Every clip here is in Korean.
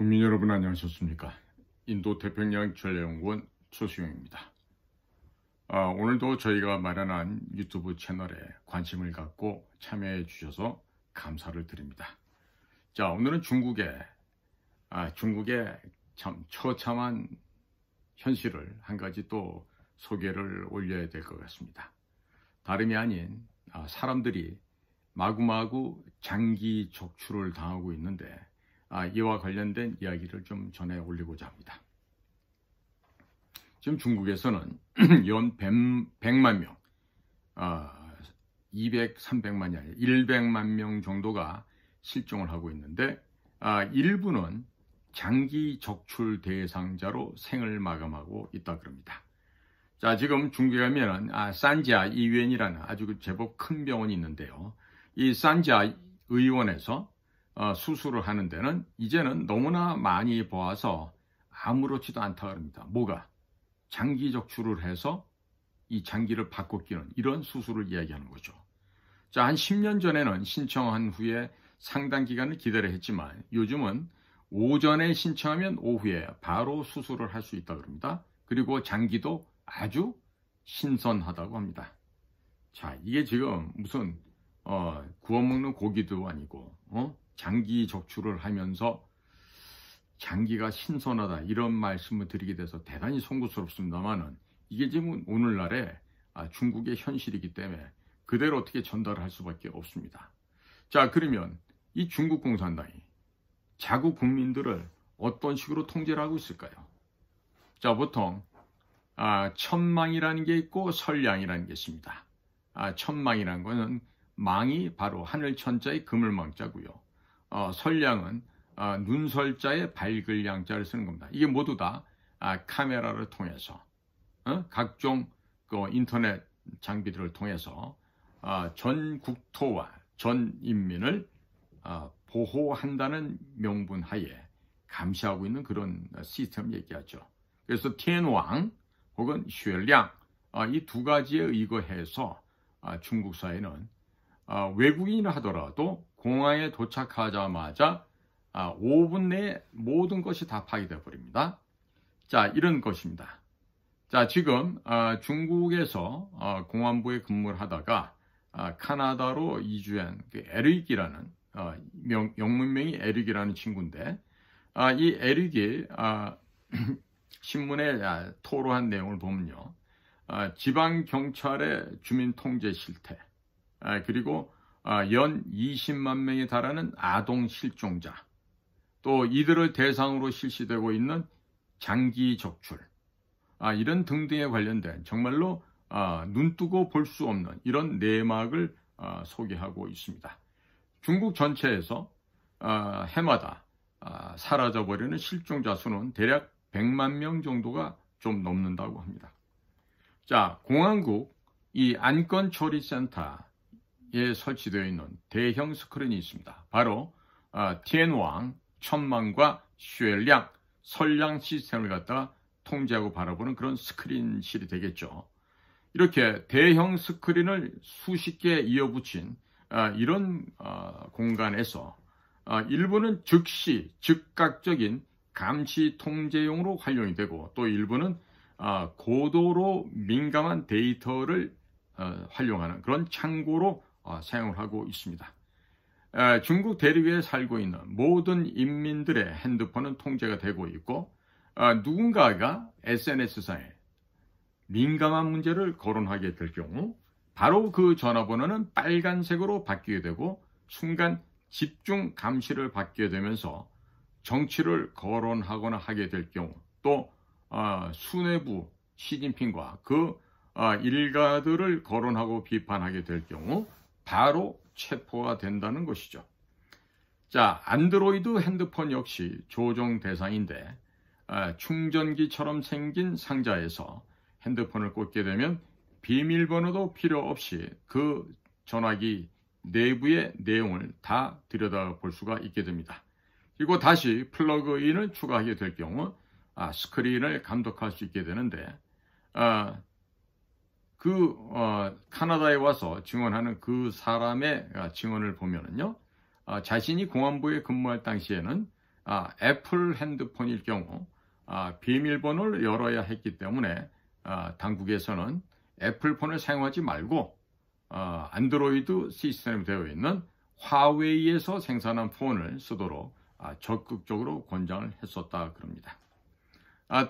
국민 여러분 안녕하셨습니까? 인도 태평양 전략연구원 조수영입니다. 오늘도 저희가 마련한 유튜브 채널에 관심을 갖고 참여해 주셔서 감사를 드립니다. 자, 오늘은 중국의 참 처참한 현실을 한 가지 또 소개를 올려야 될 것 같습니다. 다름이 아닌 사람들이 마구마구 장기 적출을 당하고 있는데 이와 관련된 이야기를 좀 전해 올리고자 합니다. 지금 중국에서는 연 100만 명, 200, 300만이 아니라 100만 명 정도가 실종을 하고 있는데 일부는 장기 적출 대상자로 생을 마감하고 있다 그럽니다. 자, 지금 중국에 가면은 산지아 이유엔이라는 아주 제법 큰 병원이 있는데요. 이 산지아 의원에서 수술을 하는 데는 이제는 너무나 많이 보아서 아무렇지도 않다 그럽니다. 뭐가? 장기 적출을 해서 이 장기를 바꿔 끼는 이런 수술을 이야기하는 거죠. 자, 한 10년 전에는 신청한 후에 상당 기간을 기다려야 했지만 요즘은 오전에 신청하면 오후에 바로 수술을 할 수 있다 그럽니다. 그리고 장기도 아주 신선하다고 합니다. 자, 이게 지금 무슨 구워 먹는 고기도 아니고 장기 적출을 하면서 장기가 신선하다 이런 말씀을 드리게 돼서 대단히 송구스럽습니다만은 이게 지금 오늘날의 중국의 현실이기 때문에 그대로 어떻게 전달을 할 수밖에 없습니다. 자, 그러면 이 중국 공산당이 자국 국민들을 어떤 식으로 통제를 하고 있을까요? 자, 보통 천망이라는 게 있고 설량이라는 게 있습니다. 천망이라는 것은 망이 바로 하늘천자의 그물망자고요. 설량은 눈설자의 밝을 양자를 쓰는 겁니다. 이게 모두 다 카메라를 통해서 각종 인터넷 장비들을 통해서 전 국토와 전 인민을 보호한다는 명분 하에 감시하고 있는 그런 시스템을 얘기하죠. 그래서 티엔왕 혹은 쉐량 이 두 가지에 의거해서 중국 사회는 외국인이라 하더라도 공항에 도착하자마자 5분 내에 모든 것이 다 파괴되어 버립니다. 자, 이런 것입니다. 자, 지금 중국에서 공안부에 근무를 하다가 카나다로 이주한 에릭이라는 영문명이 에릭이라는 친구인데 이 에릭이 신문에 토로한 내용을 보면요. 지방경찰의 주민통제 실태 그리고 연 20만 명에 달하는 아동 실종자 또 이들을 대상으로 실시되고 있는 장기 적출 이런 등등에 관련된 정말로 눈뜨고 볼 수 없는 이런 내막을 소개하고 있습니다. 중국 전체에서 해마다 사라져버리는 실종자 수는 대략 100만 명 정도가 좀 넘는다고 합니다. 자, 공안국 이 안건처리센터에 설치되어 있는 대형 스크린이 있습니다. 바로 티엔왕, 천망과 쉐량, 설량 시스템을 갖다가 통제하고 바라보는 그런 스크린실이 되겠죠. 이렇게 대형 스크린을 수십 개 이어붙인 이런 공간에서 일부는 즉시 즉각적인 감시 통제용으로 활용이 되고 또 일부는 고도로 민감한 데이터를 활용하는 그런 창고로 사용을 하고 있습니다. 중국 대륙에 살고 있는 모든 인민들의 핸드폰은 통제가 되고 있고 누군가가 SNS상에 민감한 문제를 거론하게 될 경우 바로 그 전화번호는 빨간색으로 바뀌게 되고 순간 집중 감시를 받게 되면서 정치를 거론하거나 하게 될 경우 또 수뇌부 시진핑과 그 일가들을 거론하고 비판하게 될 경우 바로 체포가 된다는 것이죠. 자, 안드로이드 핸드폰 역시 조정 대상인데 충전기처럼 생긴 상자에서 핸드폰을 꽂게 되면 비밀번호도 필요 없이 그 전화기 내부의 내용을 다 들여다볼 수가 있게 됩니다. 그리고 다시 플러그인을 추가하게 될 경우 스크린을 감독할 수 있게 되는데 카나다에 와서 증언하는 그 사람의 증언을 보면은요, 자신이 공안부에 근무할 당시에는 애플 핸드폰일 경우 비밀번호를 열어야 했기 때문에 당국에서는 애플폰을 사용하지 말고 안드로이드 시스템이 되어 있는 화웨이에서 생산한 폰을 쓰도록 적극적으로 권장을 했었다 그럽니다.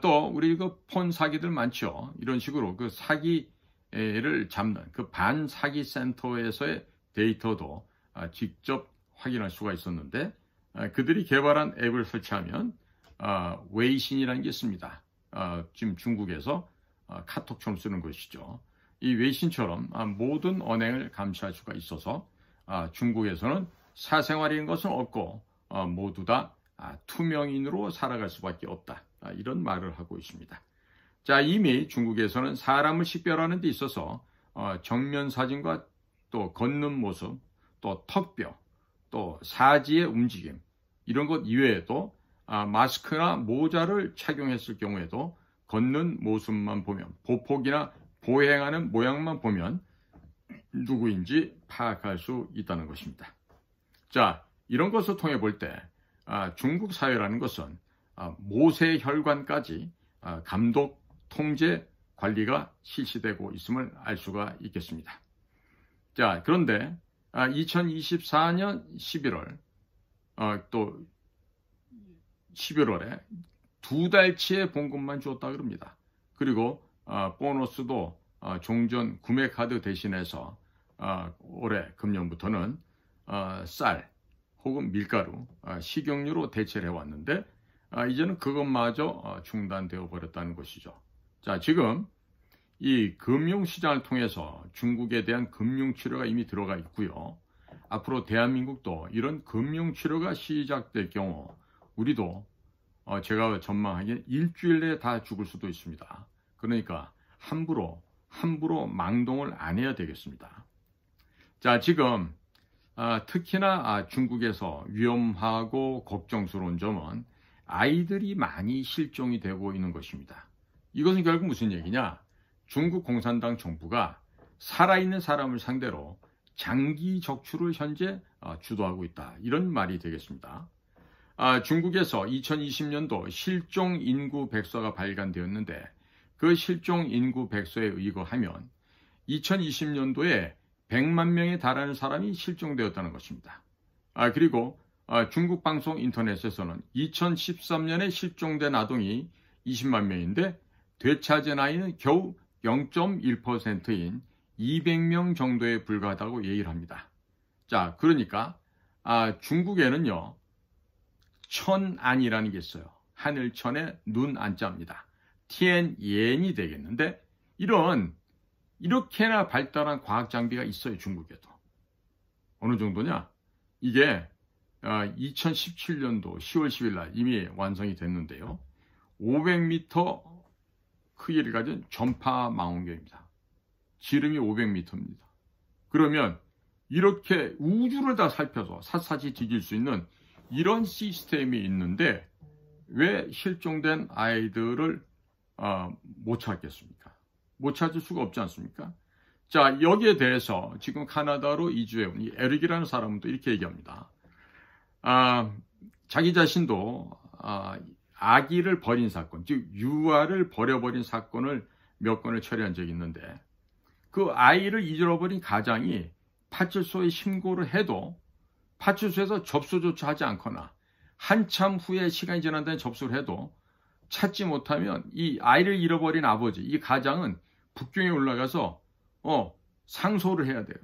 또 우리 그 폰 사기들 많죠. 이런 식으로 그 사기를 잡는 그 반사기 센터에서의 데이터도 직접 확인할 수가 있었는데, 그들이 개발한 앱을 설치하면 웨이신이라는 게 있습니다. 지금 중국에서 카톡처럼 쓰는 것이죠. 이 웨이신처럼 모든 언행을 감시할 수가 있어서 중국에서는 사생활인 것은 없고 모두 다 투명인으로 살아갈 수밖에 없다. 이런 말을 하고 있습니다. 자, 이미 중국에서는 사람을 식별하는 데 있어서 정면 사진과 또 걷는 모습, 또 턱뼈, 또 사지의 움직임, 이런 것 이외에도 마스크나 모자를 착용했을 경우에도 걷는 모습만 보면, 보폭이나 보행하는 모양만 보면 누구인지 파악할 수 있다는 것입니다. 자, 이런 것을 통해 볼 때 중국 사회라는 것은 모세혈관까지 감독, 통제, 관리가 실시되고 있음을 알 수가 있겠습니다. 자, 그런데 2024년 11월 또 11월에 2달치의 봉급만 줬다 그럽니다. 그리고 보너스도 종전 구매 카드 대신해서 올해 금년부터는 쌀 혹은 밀가루, 식용유로 대체를 해왔는데 이제는 그것마저 중단되어 버렸다는 것이죠. 자, 지금 이 금융시장을 통해서 중국에 대한 금융치료가 이미 들어가 있고요. 앞으로 대한민국도 이런 금융치료가 시작될 경우 우리도 제가 전망하기에 일주일 내에 다 죽을 수도 있습니다. 그러니까 함부로 망동을 안 해야 되겠습니다. 자, 지금 특히나 중국에서 위험하고 걱정스러운 점은 아이들이 많이 실종이 되고 있는 것입니다. 이것은 결국 무슨 얘기냐? 중국 공산당 정부가 살아있는 사람을 상대로 장기 적출을 현재 주도하고 있다. 이런 말이 되겠습니다. 중국에서 2020년도 실종 인구 백서가 발간되었는데 그 실종 인구 백서에 의거하면 2020년도에 100만 명에 달하는 사람이 실종되었다는 것입니다. 그리고 중국 방송 인터넷에서는 2013년에 실종된 아동이 20만 명인데 되찾은 아이는 겨우 0.1%인 200명 정도에 불과하다고 얘기를 합니다. 자, 그러니까 중국에는요, 천안이라는 게 있어요. 하늘천에 눈 안자입니다. 티엔옌이 되겠는데 이렇게나 발달한 과학 장비가 있어요. 중국에도. 어느 정도냐? 이게 2017년도 10월 10일 날 이미 완성이 됐는데요. 500m 크기를 가진 전파 망원경입니다. 지름이 500m입니다. 그러면 이렇게 우주를 다 살펴서 샅샅이 뒤질 수 있는 이런 시스템이 있는데 왜 실종된 아이들을 못 찾겠습니까? 못 찾을 수가 없지 않습니까? 자, 여기에 대해서 지금 카나다로 이주해온 이 에릭이라는 사람은 또 이렇게 얘기합니다. 자기 자신도 아기를 버린 사건, 즉 유아를 버려버린 사건을 몇 건을 처리한 적이 있는데 그 아이를 잃어버린 가장이 파출소에 신고를 해도 파출소에서 접수조차 하지 않거나 한참 후에 시간이 지난 다음에 접수를 해도 찾지 못하면 이 아이를 잃어버린 아버지, 이 가장은 북경에 올라가서 상소를 해야 돼요.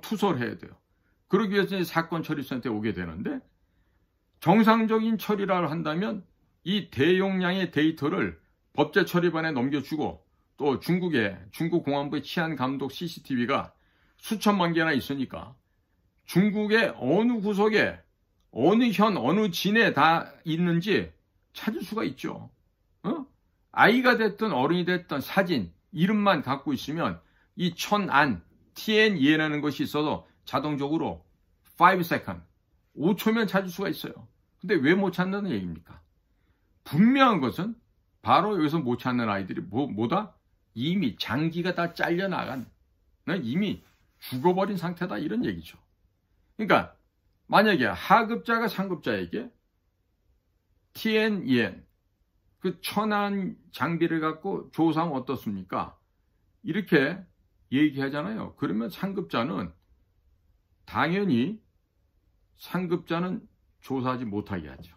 투서를 해야 돼요. 그러기 위해서 사건 처리센터에 오게 되는데 정상적인 처리를 한다면 이 대용량의 데이터를 법제 처리반에 넘겨주고 또 중국 공안부의 치안감독 CCTV가 수천만 개나 있으니까 중국의 어느 구석에 어느 현 어느 진에 다 있는지 찾을 수가 있죠. 아이가 됐든 어른이 됐든 사진 이름만 갖고 있으면 이 천안 TNE라는 것이 있어서 자동적으로 5second 5초면 찾을 수가 있어요. 근데 왜 못 찾는 얘기입니까? 분명한 것은 바로 여기서 못 찾는 아이들이 뭐다? 이미 장기가 다 잘려나간, 이미 죽어버린 상태다 이런 얘기죠. 그러니까 만약에 하급자가 상급자에게 티엔이엔, 그 천안 장비를 갖고 조사하면 어떻습니까? 이렇게 얘기하잖아요. 그러면 상급자는 당연히 상급자는 조사하지 못하게 하죠.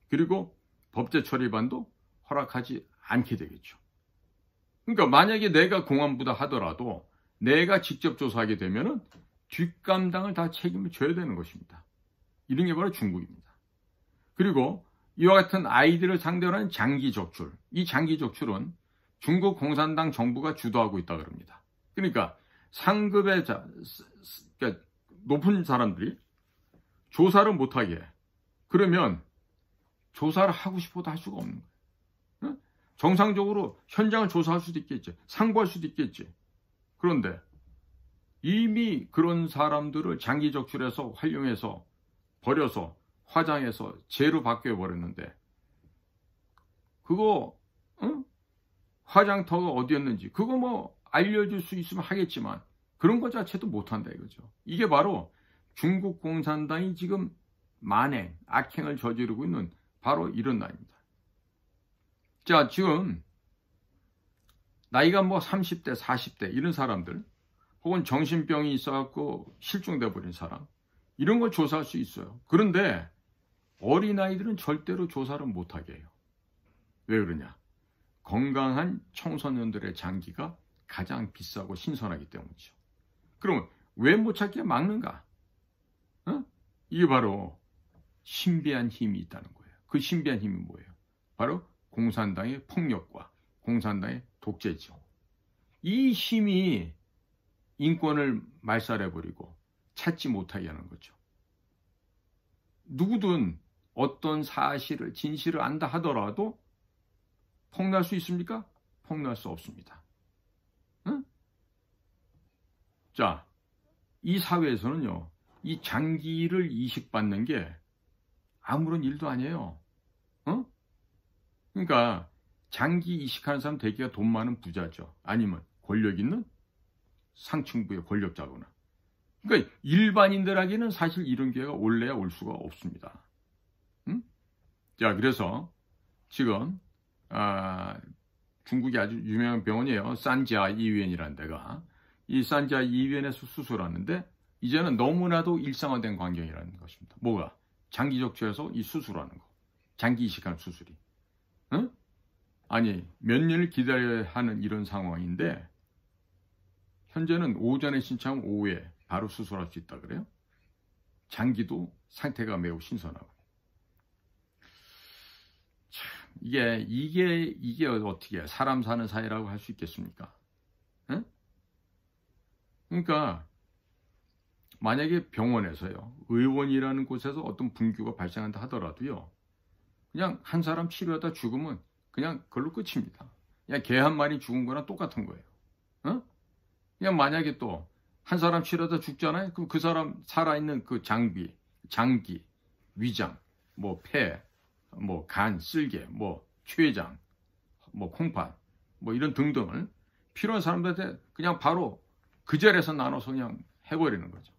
그리고 법제처리반도 허락하지 않게 되겠죠. 그러니까 만약에 내가 공안부다 하더라도 내가 직접 조사하게 되면은 뒷감당을 다 책임을 져야 되는 것입니다. 이런 게 바로 중국입니다. 그리고 이와 같은 아이들을 상대로 하는 장기 적출, 이 장기 적출은 중국 공산당 정부가 주도하고 있다 그럽니다. 그러니까 상급의 그러니까 높은 사람들이 조사를 못하게 해. 그러면 조사를 하고 싶어도 할 수가 없는 거예요. 정상적으로 현장을 조사할 수도 있겠지, 상부할 수도 있겠지. 그런데 이미 그런 사람들을 장기 적출해서 활용해서 버려서 화장해서 죄로 바뀌어버렸는데, 그거 화장터가 어디였는지 그거 뭐 알려줄 수 있으면 하겠지만 그런 것 자체도 못한다 이거죠. 이게 바로 중국 공산당이 지금 만행, 악행을 저지르고 있는 바로 이런 나라입니다. 자, 지금 나이가 뭐 30대, 40대 이런 사람들, 혹은 정신병이 있어갖고 실종돼 버린 사람, 이런 걸 조사할 수 있어요. 그런데 어린아이들은 절대로 조사를 못하게 해요. 왜 그러냐? 건강한 청소년들의 장기가 가장 비싸고 신선하기 때문이죠. 그럼 왜 못 찾게 막는가? 이게 바로 신비한 힘이 있다는 거예요. 그 신비한 힘이 뭐예요? 바로 공산당의 폭력과 공산당의 독재죠. 이 힘이 인권을 말살해버리고 찾지 못하게 하는 거죠. 누구든 어떤 사실을, 진실을 안다 하더라도 폭로할 수 있습니까? 폭로할 수 없습니다. 자, 이 사회에서는요, 이 장기를 이식받는 게 아무런 일도 아니에요. 그러니까 장기 이식하는 사람 대개가 돈 많은 부자죠. 아니면 권력 있는 상층부의 권력자거나. 그러니까 일반인들에게는 사실 이런 기회가 올래야 올 수가 없습니다. 자, 그래서 지금 중국이 아주 유명한 병원이에요. 산지아 이위엔이라는 데가. 이 산지아 이위엔에서 수술하는데 이제는 너무나도 일상화된 광경이라는 것입니다. 뭐가? 장기 적출해서 이 수술하는 거. 장기 이식하는 수술이. 아니, 몇 년을 기다려야 하는 이런 상황인데 현재는 오전에 신청하면 오후에 바로 수술할 수 있다 그래요. 장기도 상태가 매우 신선하고. 참, 이게 어떻게 사람 사는 사회라고 할 수 있겠습니까? 그러니까 만약에 병원에서요, 의원이라는 곳에서 어떤 분규가 발생한다 하더라도요, 그냥 한 사람 치료하다 죽으면 그냥 그걸로 끝입니다. 그냥 개 한 마리 죽은 거랑 똑같은 거예요. 그냥 만약에 또 한 사람 치료하다 죽잖아요. 그럼 그 사람 살아있는 그 장기, 위장, 뭐 폐, 뭐 간, 쓸개, 뭐 췌장, 뭐 콩팥, 뭐 이런 등등을 필요한 사람들한테 그냥 바로 그 자리에서 나눠서 그냥 해버리는 거죠.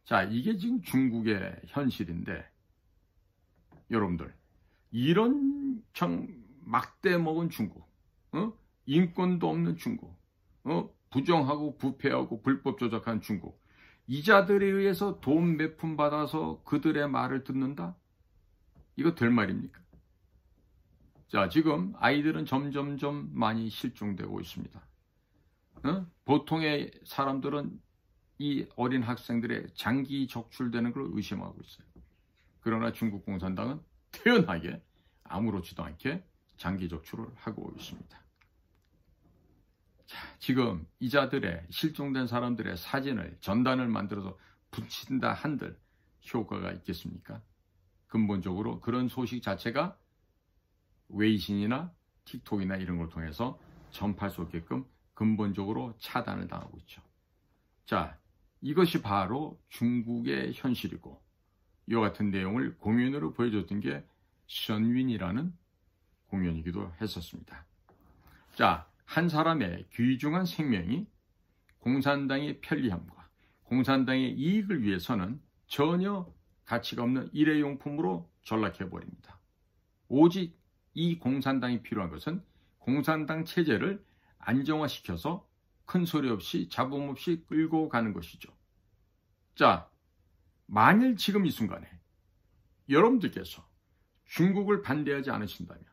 자, 이게 지금 중국의 현실인데, 여러분들, 이런 막대 먹은 중국, 인권도 없는 중국, 부정하고 부패하고 불법 조작한 중국, 이자들에 의해서 돈 몇 푼 받아서 그들의 말을 듣는다? 이거 될 말입니까? 자, 지금 아이들은 점점점 많이 실종되고 있습니다. 보통의 사람들은 이 어린 학생들의 장기 적출되는 걸 의심하고 있어요. 그러나 중국 공산당은 태연하게 아무렇지도 않게 장기 적출을 하고 있습니다. 자, 지금 이자들의 실종된 사람들의 사진을, 전단을 만들어서 붙인다 한들 효과가 있겠습니까? 근본적으로 그런 소식 자체가 웨이신이나 틱톡이나 이런 걸 통해서 전파할 수 없게끔 근본적으로 차단을 당하고 있죠. 자, 이것이 바로 중국의 현실이고, 이와 같은 내용을 공연으로 보여줬던 게 션윈이라는 공연이기도 했었습니다. 자, 한 사람의 귀중한 생명이 공산당의 편리함과 공산당의 이익을 위해서는 전혀 가치가 없는 일회용품으로 전락해버립니다. 오직 이 공산당이 필요한 것은 공산당 체제를 안정화시켜서 큰 소리 없이 잡음 없이 끌고 가는 것이죠. 자, 만일 지금 이 순간에 여러분들께서 중국을 반대하지 않으신다면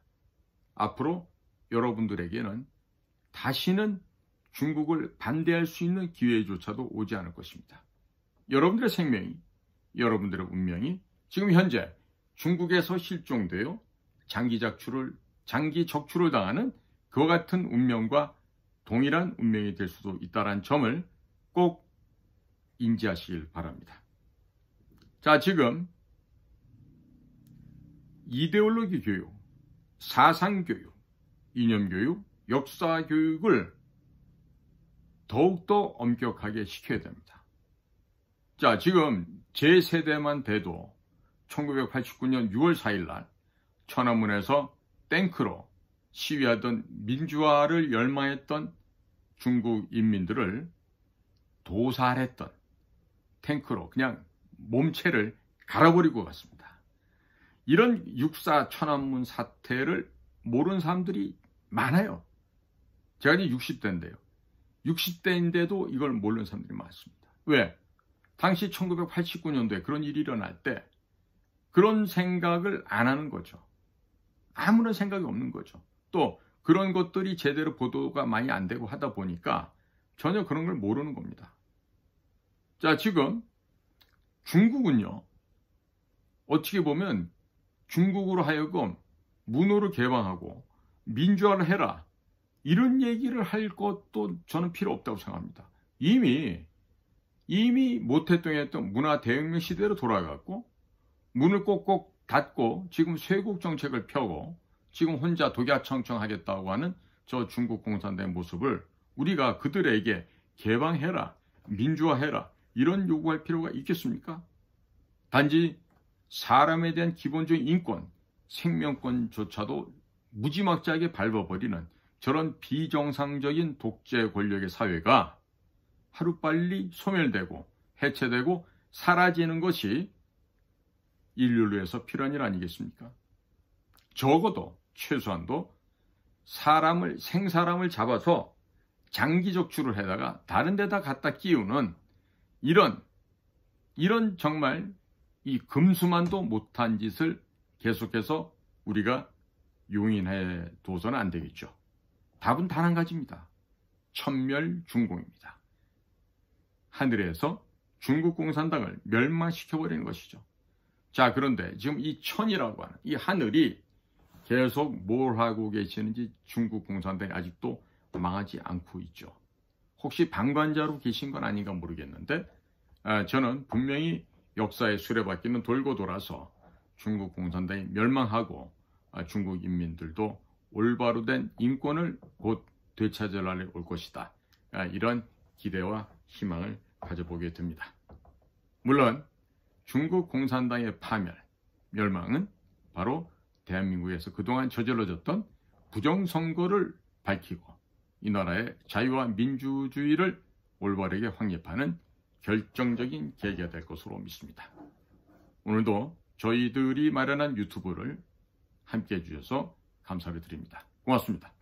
앞으로 여러분들에게는 다시는 중국을 반대할 수 있는 기회조차도 오지 않을 것입니다. 여러분들의 생명이, 여러분들의 운명이 지금 현재 중국에서 실종되어 장기 적출을 당하는 그와 같은 운명과 동일한 운명이 될 수도 있다는 점을 꼭 인지하시길 바랍니다. 자, 지금 이데올로기 교육, 사상 교육, 이념 교육, 역사 교육을 더욱더 엄격하게 시켜야 됩니다. 자, 지금 제 세대만 돼도 1989년 6월 4일 날 천안문에서 탱크로 시위하던 민주화를 열망했던 중국 인민들을 도살했던 탱크로 그냥 몸체를 갈아버리고 갔습니다. 이런 육사 천안문 사태를 모르는 사람들이 많아요. 제가 이제 60대인데요. 60대인데도 이걸 모르는 사람들이 많습니다. 왜? 당시 1989년도에 그런 일이 일어날 때 그런 생각을 안 하는 거죠. 아무런 생각이 없는 거죠. 또 그런 것들이 제대로 보도가 많이 안 되고 하다 보니까 전혀 그런 걸 모르는 겁니다. 자, 지금 중국은요, 어떻게 보면 중국으로 하여금 문호를 개방하고 민주화를 해라, 이런 얘기를 할 것도 저는 필요 없다고 생각합니다. 이미 모태동했던 문화대혁명 시대로 돌아갔고 문을 꼭꼭 닫고 지금 쇄국 정책을 펴고 지금 혼자 독야청청하겠다고 하는 저 중국 공산당의 모습을 우리가 그들에게 개방해라, 민주화해라, 이런 요구할 필요가 있겠습니까? 단지 사람에 대한 기본적인 인권, 생명권조차도 무지막지하게 밟아버리는 저런 비정상적인 독재 권력의 사회가 하루빨리 소멸되고 해체되고 사라지는 것이 인류를 위해서 필요한 일 아니겠습니까? 적어도 최소한도 생사람을 잡아서 장기 적출을 해다가 다른 데다 갖다 끼우는 이런 정말 이 금수만도 못한 짓을 계속해서 우리가 용인해 둬서는 안 되겠죠. 답은 단 한 가지입니다. 천멸중공입니다. 하늘에서 중국 공산당을 멸망시켜버리는 것이죠. 자, 그런데 지금 이 천이라고 하는 이 하늘이 계속 뭘 하고 계시는지 중국 공산당이 아직도 망하지 않고 있죠. 혹시 방관자로 계신 건 아닌가 모르겠는데 저는 분명히 역사의 수레바퀴는 돌고 돌아서 중국 공산당이 멸망하고 중국 인민들도 올바로 된 인권을 곧 되찾을 날이 올 것이다. 이런 기대와 희망을 가져보게 됩니다. 물론 중국 공산당의 파멸, 멸망은 바로 대한민국에서 그동안 저질러졌던 부정선거를 밝히고 이 나라의 자유와 민주주의를 올바르게 확립하는 결정적인 계기가 될 것으로 믿습니다. 오늘도 저희들이 마련한 유튜브를 함께 해주셔서 감사를 드립니다. 고맙습니다.